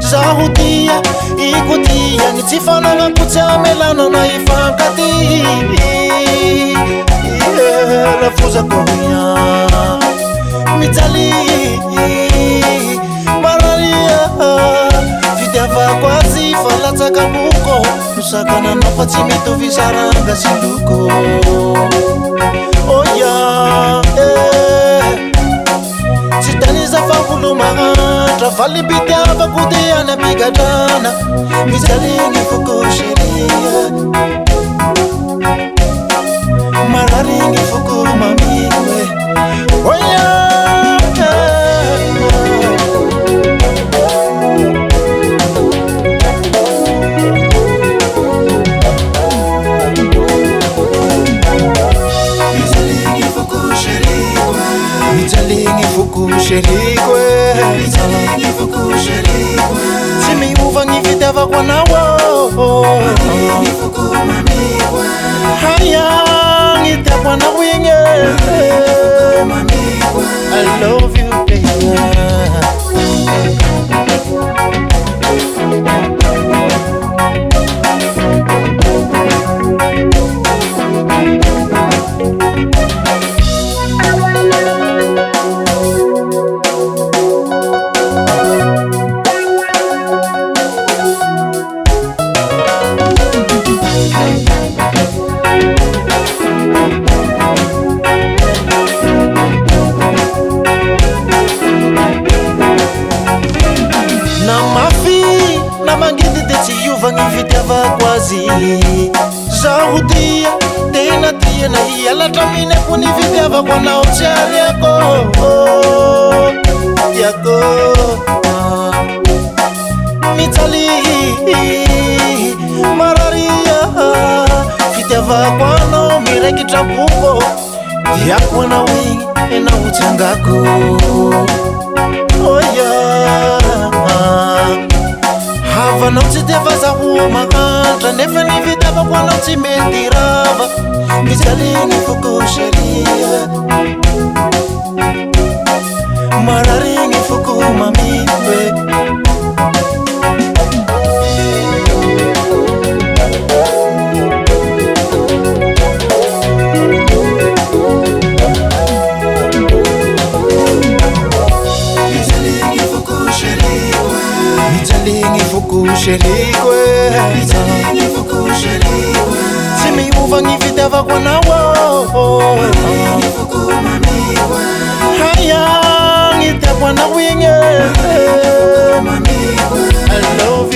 Zahudia ikutia nitifana na kuchamelana na ifakati lafuza kunya mitali maralia vidava kwa zifa lataka buko nusakana na patimitu visaranga sinduko oh yeah Sitaniza fanguluma Trafali bidaba kudia na bigadana Mizalingi fukushiria Mararingi fukuma miwe Oya Mizalingi fukusherikwe Simi uvangi vidava kwa nawo Haya ngitabwa na winge I love you baby Zahudia tena tena yala tamine kuni videva kwa na uchari yako mitali mararia videva kwa no mireki trapuko yako na wingi na uchangako oh yeah Hava não te deva za uma anta Nefe ni vidava kwa não te mentirava Mizalingi fukusheria Mararingi fukuma miwe Fukusherikwe Simi uvangi vidava kwa nawo Haya ngitabwa na winge I love you